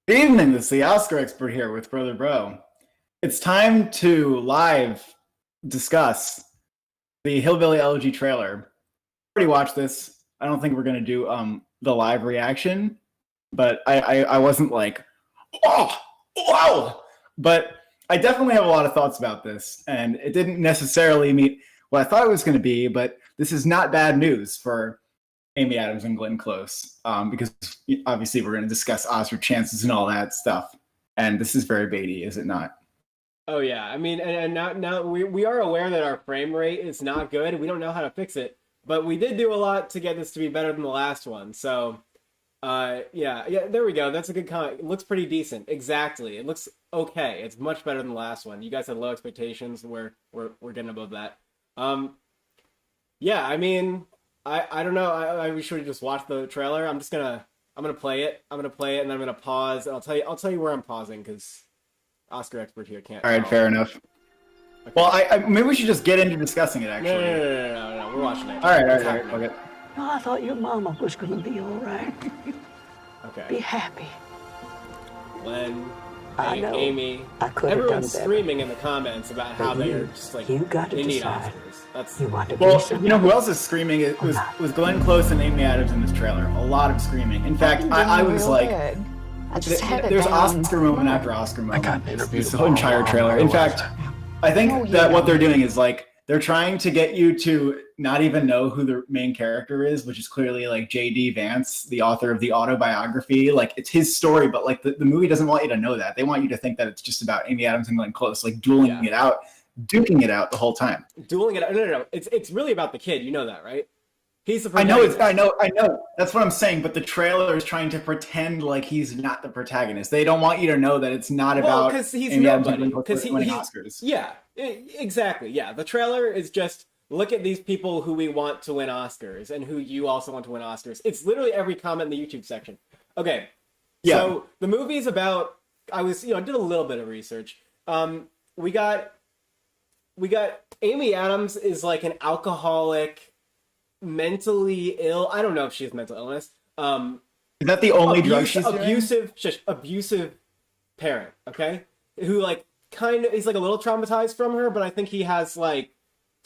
Good evening, this is the Oscar expert here with Brother Bro. It's time to live discuss the Hillbilly Elegy trailer. I already watched this. I don't think we're gonna do the live reaction, but I wasn't like, oh wow. But I definitely have a lot of thoughts about this, and it didn't necessarily meet what I thought it was gonna be, but this is not bad news for Amy Adams and Glenn Close, because obviously we're going to discuss Oscar chances and all that stuff. And this is very baity, is it not? Oh yeah, I mean, and now we are aware that our frame rate is not good. We don't know how to fix it, but we did do a lot to get this to be better than the last one. So, yeah, there we go. That's a good comment. It looks pretty decent. Exactly, it looks okay. It's much better than the last one. You guys had low expectations. We're getting above that. Yeah, I mean, I don't know. I should just watch the trailer. I'm gonna play it. I'm gonna play it, and then I'm gonna pause. And I'll tell you where I'm pausing because Oscar expert here can't. All right, fair enough. Okay. Well, maybe we should just get into discussing it. Actually, No. We're watching it. All right. Okay. No, I thought your mama was gonna be all right. Okay. Be happy. Glenn, I know. Amy, I could have done everyone's better. screaming in the comments about how But they're just like you got to they need decide. Oscars. That's You want to be Well, somebody. you know who else is screaming? It was Glenn Close and Amy Adams in this trailer. A lot of screaming. In fact, I was real like, good. I just had it there's down. Oscar moment after Oscar moment. got interviewed This whole entire trailer. In fact, I think that what they're doing is like they're trying to get you to not even know who the main character is, which is clearly like J.D. Vance, the author of the autobiography. Like it's his story, but like the movie doesn't want you to know that. They want you to think that it's just about Amy Adams and Glenn Close, like dueling it out, duking it out the whole time. dueling it. No. It's really about the kid. You know that, right? He's the I know protagonist. I know. That's what I'm saying. But the trailer is trying to pretend like he's not the protagonist. They don't want you to know that it's not about because he's Amy Adams and nobody. Glenn Because Close winning Oscars. Yeah, exactly. Yeah, the trailer is just look at these people who we want to win Oscars and who you also want to win Oscars. It's literally every comment in the YouTube section. Okay, Yeah. so the movie's about. I did a little bit of research. We got Amy Adams is like an alcoholic, mentally ill. I don't know if she has mental illness. Is that the only drug she's doing? Abusive parent. Okay, who like he's like a little traumatized from her, but I think he has like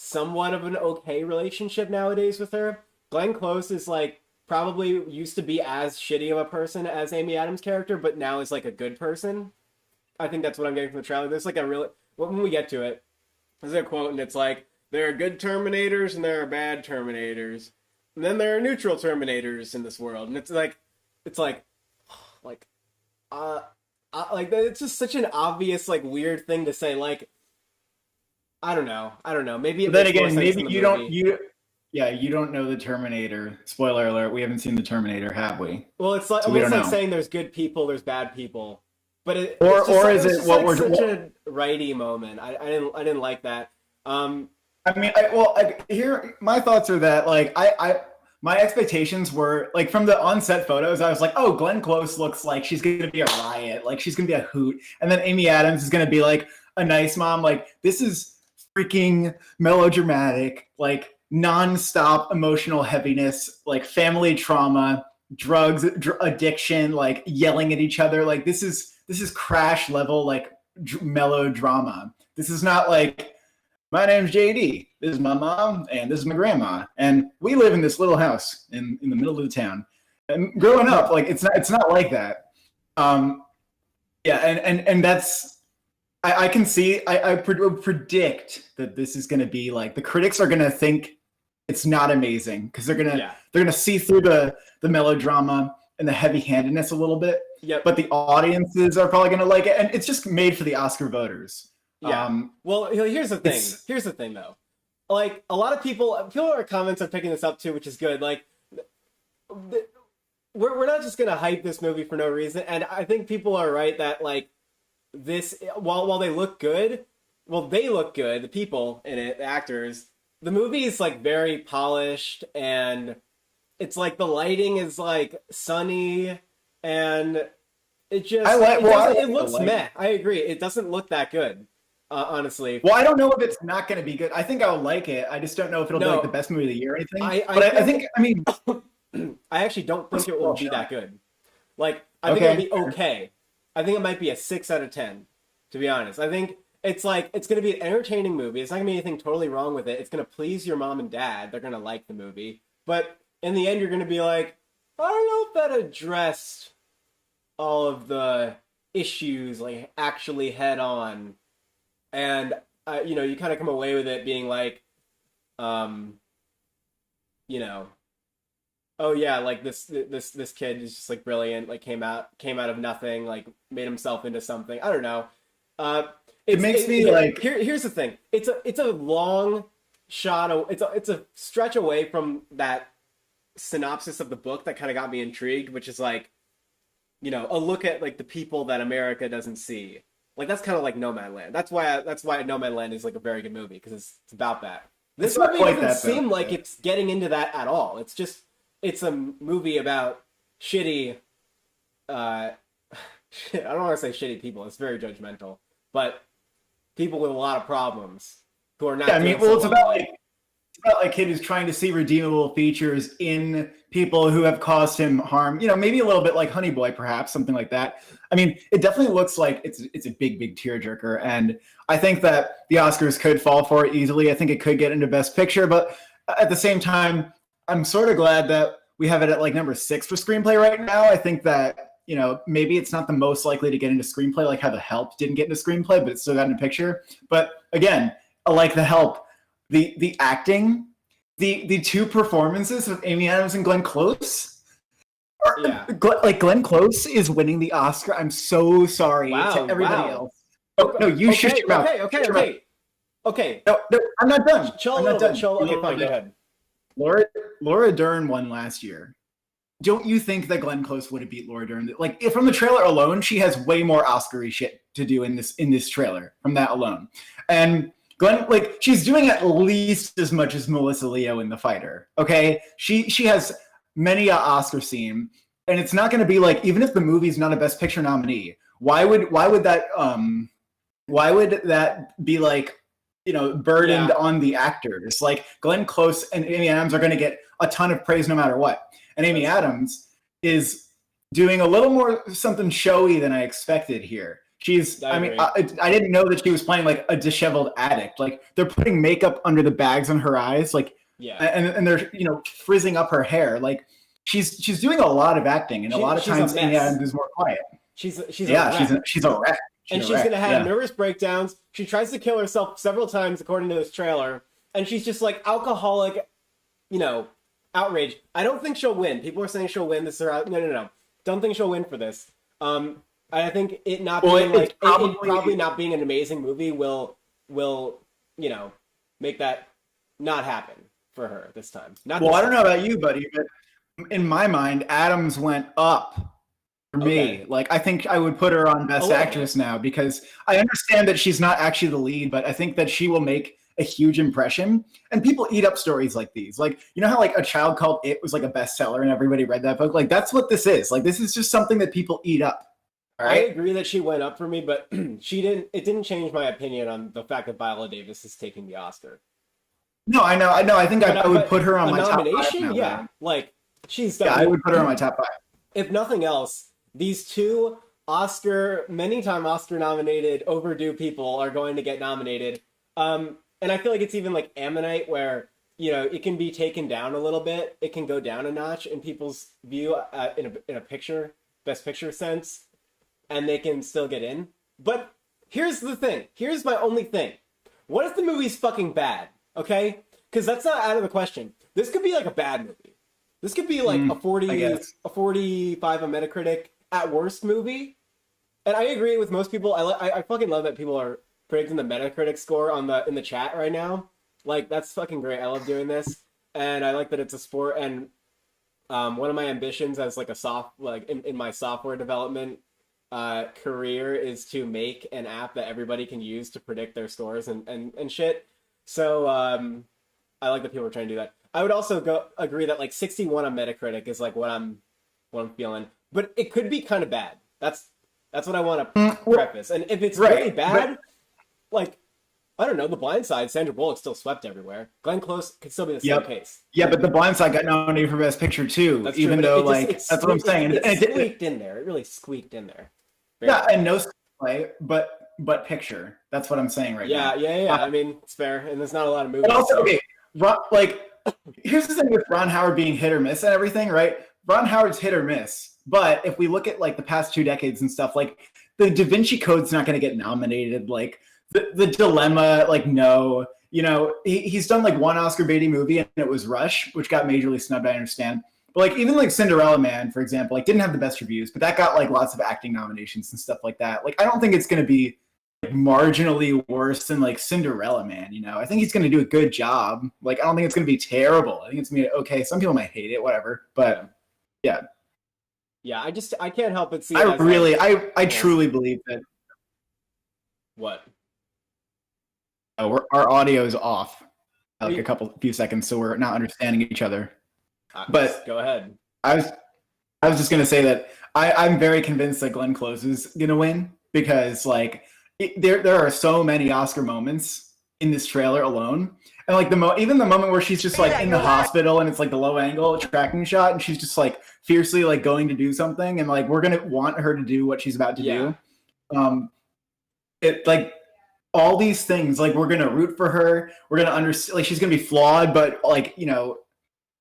somewhat of an okay relationship nowadays with her. Glenn Close is like probably used to be as shitty of a person as Amy Adams' character, but now is like a good person. I think that's what I'm getting from the trailer. There's like a really when we get to it, there's a quote and it's like there are good Terminators and there are bad Terminators, and then there are neutral Terminators in this world, and it's like like it's just such an obvious like weird thing to say. Like I don't know. Maybe it Then makes more again, sense maybe in the you movie. you don't know the Terminator. Spoiler alert: we haven't seen the Terminator, have we? Well, it's like So we almost don't like know. saying there's good people, there's bad people, but Or is it just what like we're- such a righty moment. I didn't like that. I mean, here my thoughts are that like my expectations were like from the on-set photos. I was like, oh, Glenn Close looks like she's gonna be a riot, like she's gonna be a hoot, and then Amy Adams is gonna be like a nice mom. Like this is freaking melodramatic, like non-stop emotional heaviness, like family trauma, drugs, addiction, like yelling at each other. Like this is crash level like melodrama. This is not like my name's JD. This is my mom, and this is my grandma, and we live in this little house in the middle of the town. And growing up, like it's not like that. Yeah, and that's I can see. I predict that this is going to be like the critics are going to think it's not amazing because they're gonna see through the melodrama and the heavy-handedness a little bit. Yep. But the audiences are probably going to like it, and it's just made for the Oscar voters. Yeah. Well, here's the thing. Here's the thing, though. Like a lot of people in our comments are picking this up too, which is good. Like, we're not just gonna hype this movie for no reason, and I think people are right that like this while they look good, they look good. The people in it, the actors, the movie is like very polished, and it's like the lighting is like sunny, and it just it looks meh. I agree. It doesn't look that good. Honestly. Well, I don't know if it's not going to be good. I think I'll like it. I just don't know if it'll be like the best movie of the year or anything. I I actually don't think it will be that good. Like, I think it'll be okay. I think it might be a 6 out of 10, to be honest. I think it's like it's going to be an entertaining movie. It's not going to be anything totally wrong with it. It's going to please your mom and dad. They're going to like the movie. But in the end, you're going to be like, I don't know if that addressed all of the issues like actually head on. And you know, you kind of come away with it being like, you know, oh yeah, like this kid is just like brilliant, like came out of nothing, like made himself into something. I don't know. It makes me like here's the thing. It's a long shot. It's a stretch away from that synopsis of the book that kind of got me intrigued, which is like, you know, a look at like the people that America doesn't see. Like that's kind of like No Man's Land. That's why No Man's Land is like a very good movie, because it's about that. This movie doesn't seem like it's getting into that at all. It's a movie about shitty, I don't want to say shitty people. It's very judgmental, but people with a lot of problems who are not. Yeah, I mean, well, it's about a kid who's trying to see redeemable features in people who have caused him harm. You know, maybe a little bit like Honey Boy, perhaps something like that. I mean, it definitely looks like it's a big tearjerker, and I think that the Oscars could fall for it easily. I think it could get into Best Picture, but at the same time, I'm sort of glad that we have it at like number 6 for screenplay right now. I think that, you know, maybe it's not the most likely to get into screenplay, like how The Help didn't get into screenplay, but it still got into picture. But again, like The Help, the acting, the two performances of Amy Adams and Glenn Close. Yeah. Like Glenn Close is winning the Oscar. I'm so sorry to everybody else. Oh, no, you shut your mouth. Okay. No, I'm not done. Chill I'm a not little done. bit. Chill. Okay, fine. Go ahead. Laura Dern won last year. Don't you think that Glenn Close would have beat Laura Dern? Like, from the trailer alone, she has way more Oscar-y shit to do in this trailer from that alone. And Glenn, like, she's doing at least as much as Melissa Leo in The Fighter. Okay, she has many a Oscar scene, and it's not going to be like, even if the movie's not a Best Picture nominee, why would that be like, you know, burdened on the actors? Like Glenn Close and Amy Adams are going to get a ton of praise no matter what. And Amy Adams is doing a little more something showy than I expected here. I didn't know that she was playing like a disheveled addict. Like they're putting makeup under the bags on her eyes, like, and they're, you know, frizzing up her hair. Like she's doing a lot of acting, and a lot of times Amy Adams is more quiet. She's a wreck. She's going to have nervous breakdowns. She tries to kill herself several times, according to this trailer. And she's just like alcoholic, you know, outrage. I don't think she'll win. People are saying she'll win. No. Don't think she'll win for this. I think it not being like it probably not being an amazing movie will you know, make that not happen for her this time. I don't know about you, buddy, but in my mind, Adams went up. For me, like, I think I would put her on Best Actress now, because I understand that she's not actually the lead, but I think that she will make a huge impression. And people eat up stories like these. Like, you know how like A Child Called It was like a bestseller and everybody read that book? Like, that's what this is. Like, this is just something that people eat up. All right? I agree that she went up for me, but it didn't change my opinion on the fact that Viola Davis is taking the Oscar. No, I know. I think I would put her on my top 5 now. Yeah, like, she's done. Yeah, I would put her on my top 5. If nothing else, these two many-time Oscar-nominated, overdue people are going to get nominated. And I feel like it's even like Ammonite, where, you know, it can be taken down a little bit. It can go down a notch in people's view in a Best Picture sense, and they can still get in. But here's the thing. Here's my only thing. What if the movie's fucking bad? Okay? Because that's not out of the question. This could be like a bad movie. This could be like a 45 on Metacritic at worst movie. And I agree with most people. I fucking love that people are predicting the Metacritic score in the chat right now. Like, that's fucking great. I love doing this, and I like that it's a sport. And one of my ambitions as like in my software development career is to make an app that everybody can use to predict their scores and shit. So I like that people are trying to do that. I would also agree that like 61 on Metacritic is like what I'm feeling, but it could be kind of bad. That's what I want to preface. And if it's really bad, like, I don't know, The Blind Side, Sandra Bullock still swept everywhere. Glenn Close could still be the same case. Yeah, but The Blind Side got nominated for Best Picture too. That's true, that's what I'm saying. It squeaked in there. It really squeaked in there. Yeah, and no screenplay, but picture. That's what I'm saying right now. Yeah. I mean, it's fair, and there's not a lot of movies. But also, so. okay, like here's the thing with Ron Howard being hit or miss and everything, right? Ron Howard's hit or miss, but if we look at like the past 2 decades and stuff, like the Da Vinci Code's not going to get nominated. Like the Dilemma, like no, he's done like one Oscar baity movie and it was Rush, which got majorly snubbed. I understand, but like even like Cinderella Man, for example, like didn't have the best reviews, but that got like lots of acting nominations and stuff like that. Like I don't think it's going to be marginally worse than like Cinderella Man, I think he's going to do a good job. Like I don't think it's going to be terrible. I think it's going to be okay. Some people might hate it, whatever, but yeah. I can't help but see. I truly believe that. What? Our audio is off like a few seconds, so we're not understanding each other. But go ahead. I was just going to say that I'm very convinced that Glenn Close is going to win because like there are so many Oscar moments in this trailer alone, and like even the moment where she's just like in the hospital and it's like the low angle tracking shot and she's just like fiercely like going to do something and like we're gonna want her to do what she's about to do. It like all these things like we're gonna root for her. We're gonna understand like she's gonna be flawed, but like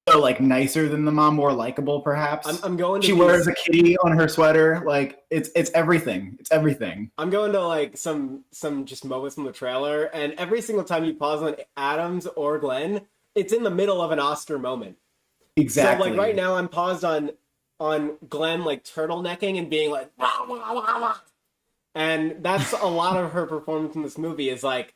so like nicer than the mom, more likable perhaps. I'm going to she wears a kitty on her sweater. Like it's everything. It's everything. I'm going to like some just moments from the trailer, and every single time you pause on Adams or Glenn, it's in the middle of an Oscar moment. Exactly. So like right now I'm paused on Glenn like turtlenecking and being like wah, wah, wah, wah. And that's a lot of her performance in this movie is like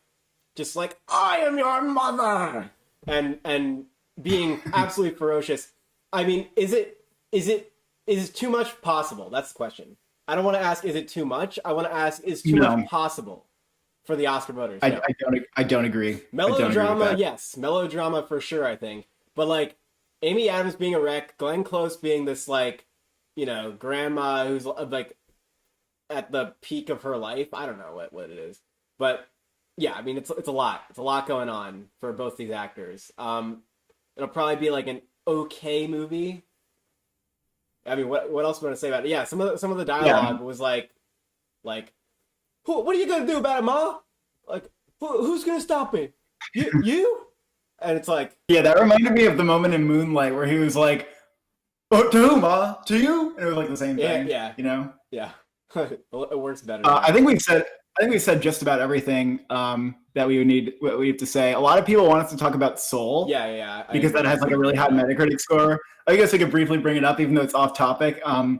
just like I am your mother and being absolutely ferocious. I mean, is it too much possible? That's the question. I don't want to ask, is it too much? I want to ask, is too much possible for the Oscar voters? No. I don't agree. Melodrama, yes. Melodrama for sure, I think. But like, Amy Adams being a wreck, Glenn Close being this like, grandma who's like at the peak of her life. I don't know what it is. But yeah, I mean, it's a lot. It's a lot going on for both these actors. It'll probably be like an okay movie. I mean, what else do I want to say about it? Yeah, some of the dialogue was like, what are you gonna do about it, Ma? Like, who's gonna stop me? You? And it's like, yeah, that reminded me of the moment in Moonlight where he was like, "Oh, to who, Ma? To you?" And it was like the same thing. Yeah. Yeah. It works better. I think we've said just about everything that we have to say. A lot of people want us to talk about Soul. Yeah. Because that has like a really high Metacritic score. I guess I could briefly bring it up, even though it's off topic. I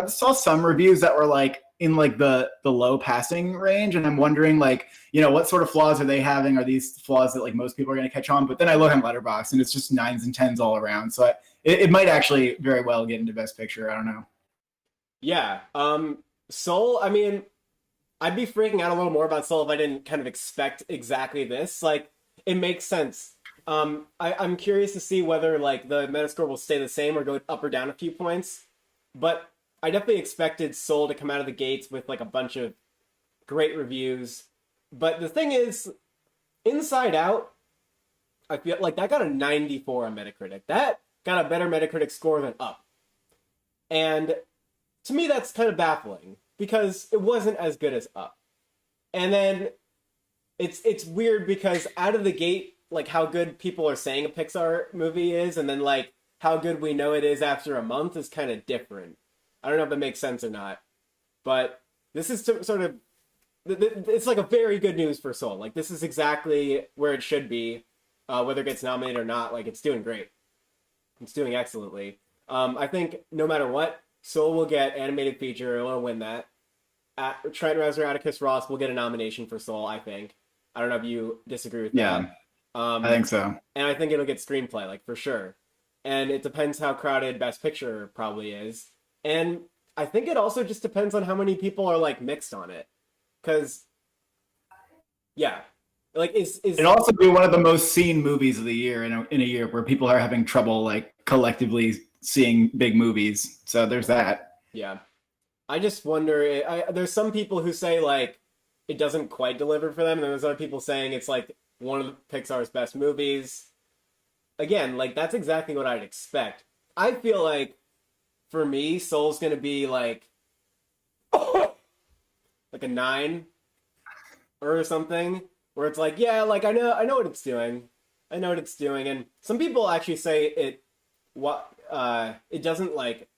saw some reviews that were like in like the low passing range, and I'm wondering like, what sort of flaws are they having? Are these flaws that like most people are going to catch on? But then I look on Letterboxd and it's just 9s and 10s all around. So it might actually very well get into Best Picture. I don't know. Yeah. Soul, I mean, I'd be freaking out a little more about Soul if I didn't kind of expect exactly this. Like, it makes sense. I'm curious to see whether like the Metascore will stay the same or go up or down a few points. But I definitely expected Soul to come out of the gates with like a bunch of great reviews. But the thing is, Inside Out, I feel like that got a 94 on Metacritic. That got a better Metacritic score than Up. And to me, that's kind of baffling because it wasn't as good as Up. And then it's weird because out of the gate, like how good people are saying a Pixar movie is, and then like how good we know it is after a month is kind of different. I don't know if that makes sense or not, but this is sort of, it's like a very good news for Soul. Like this is exactly where it should be, whether it gets nominated or not. Like it's doing great. It's doing excellently. I think no matter what, Soul will get animated feature. It'll win that. Trent Reznor, Atticus Ross will get a nomination for Soul, I think. I don't know if you disagree with that. Yeah, I think so. And I think it'll get screenplay, like, for sure. And it depends how crowded Best Picture probably is. And I think it also just depends on how many people are, like, mixed on it. Because, yeah. Like, it'll also be one of the most seen movies of the year in a year where people are having trouble, like, collectively seeing big movies. So there's that. Yeah. I just wonder, there's some people who say, like, it doesn't quite deliver for them, and there's other people saying it's, like, one of Pixar's best movies. Again, like, that's exactly what I'd expect. I feel like, for me, Soul's gonna be, like, like a 9 or something, where it's like, yeah, like I know what it's doing. I know what it's doing, and some people actually say it doesn't like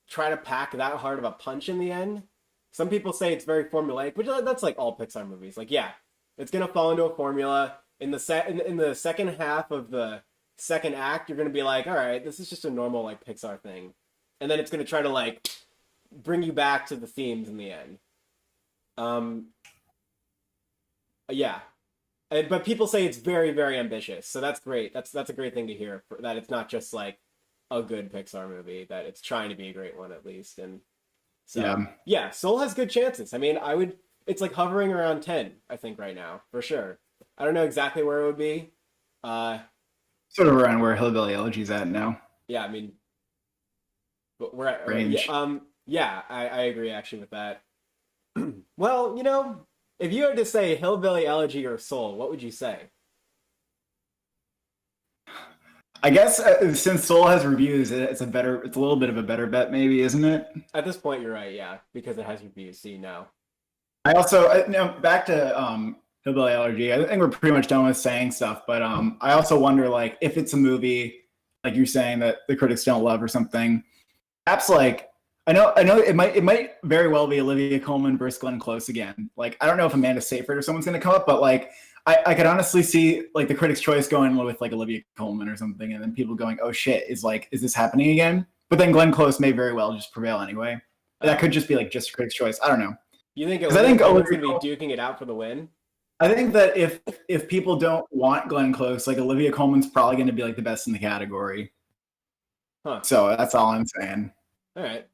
try to pack that hard of a punch in the end. Some people say it's very formulaic, which that's like all Pixar movies. Like, yeah, it's gonna fall into a formula. In the second half of the second act, you're gonna be like, all right, this is just a normal like Pixar thing, and then it's gonna try to like bring you back to the themes in the end. Yeah, but people say it's very, very ambitious, so that's great. That's a great thing to hear. That it's not just like a good Pixar movie; that it's trying to be a great one at least. And so, yeah, Soul has good chances. I mean, it's like hovering around 10, I think, right now for sure. I don't know exactly where it would be. Sort of around where Hillbilly Elegy's at now. Yeah, I mean, but we're at range. Yeah, I agree actually with that. Well, you know, if you had to say Hillbilly Elegy or Soul, what would you say? I guess since Soul has reviews, it's a little bit of a better bet, maybe, isn't it? At this point, you're right, yeah, because it has reviews. See, no. I also back to Hillbilly Elegy. I think we're pretty much done with saying stuff, but I also wonder like if it's a movie like you're saying that the critics don't love or something. Perhaps like I know it might very well be Olivia Colman versus Glenn Close again. Like I don't know if Amanda Seyfried or someone's going to come up, but like I could honestly see like the Critics' Choice going with like Olivia Colman or something, and then people going, "Oh shit, is this happening again?" But then Glenn Close may very well just prevail anyway. That could just be like just Critics' Choice. I don't know. You think Olivia Colman's going to be duking it out for the win? I think that if people don't want Glenn Close, like Olivia Colman's probably going to be like the best in the category. Huh. So that's all I'm saying. All right.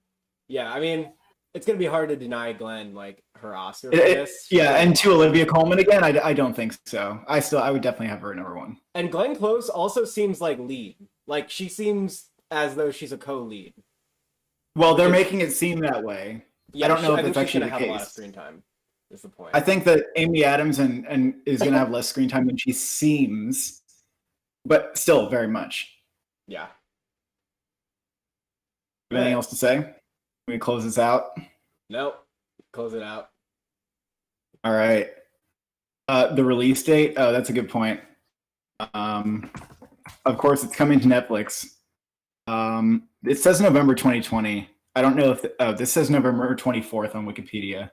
Yeah, I mean, it's going to be hard to deny Glenn like her Oscar for this. Yeah, and to Olivia Colman again, I don't think so. I would definitely have her number one. And Glenn Close also seems like lead. Like she seems as though she's a co-lead. Well, they're making it seem that way. Yeah, I don't know if it's actually the have case. A lot of screen time. Is the point? I think that Amy Adams and is going to have less screen time than she seems, but still very much. Yeah. Anything else to say? Can we close this out? Nope. Close it out. All right. The release date. Oh, that's a good point. Of course, it's coming to Netflix. It says November 2020. I don't know if this says November 24th on Wikipedia.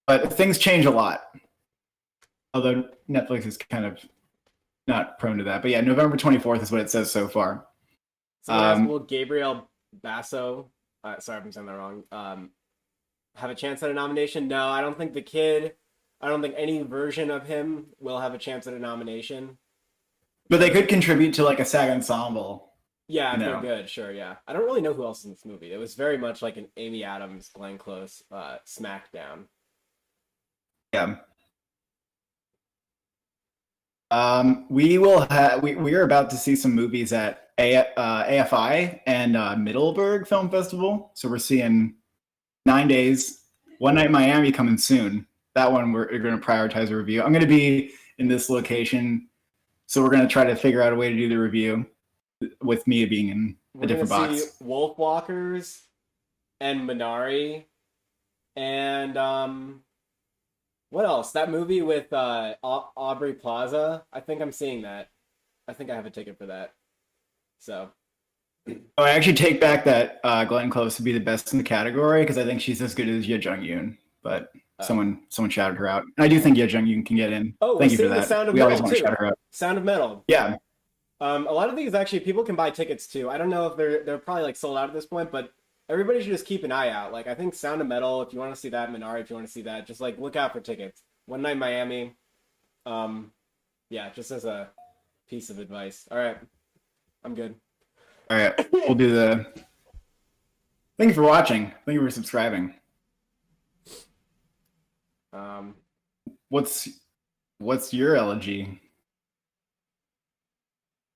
But things change a lot. Although Netflix is kind of not prone to that. But yeah, November 24th is what it says so far. Someone asked, will Gabriel Basso, sorry if I'm saying that wrong, have a chance at a nomination? No, I don't think I don't think any version of him will have a chance at a nomination. But they could contribute to like a SAG ensemble. Yeah, if they're good, sure, yeah. I don't really know who else is in this movie. It was very much like an Amy Adams, Glenn Close smackdown. Yeah. We are about to see some movies at AFI and Middleburg Film Festival. So we're seeing 9 Days, One Night Miami coming soon. That one we're going to prioritize a review. I'm going to be in this location, so we're going to try to figure out a way to do the review with Mia being in a different box. We're going to see Wolfwalkers and Minari and what else? That movie with Aubrey Plaza. I think I'm seeing that. I think I have a ticket for that. So. Oh, I actually take back that Glenn Close would be the best in the category because I think she's as good as Ye Jung Yoon. But someone shouted her out. And I do think Ye Jung Yoon can get in. Oh, thank you for that. The Sound of we Metal always want to shout her out. Sound of Metal. Yeah. A lot of these actually people can buy tickets too. I don't know if they're probably like sold out at this point, but everybody should just keep an eye out. Like I think Sound of Metal, if you want to see that, Minari, if you want to see that, just like look out for tickets. One Night Miami. Yeah, just as a piece of advice. All right, I'm good. All right, we'll do the. Thank you for watching. Thank you for subscribing. What's your elegy?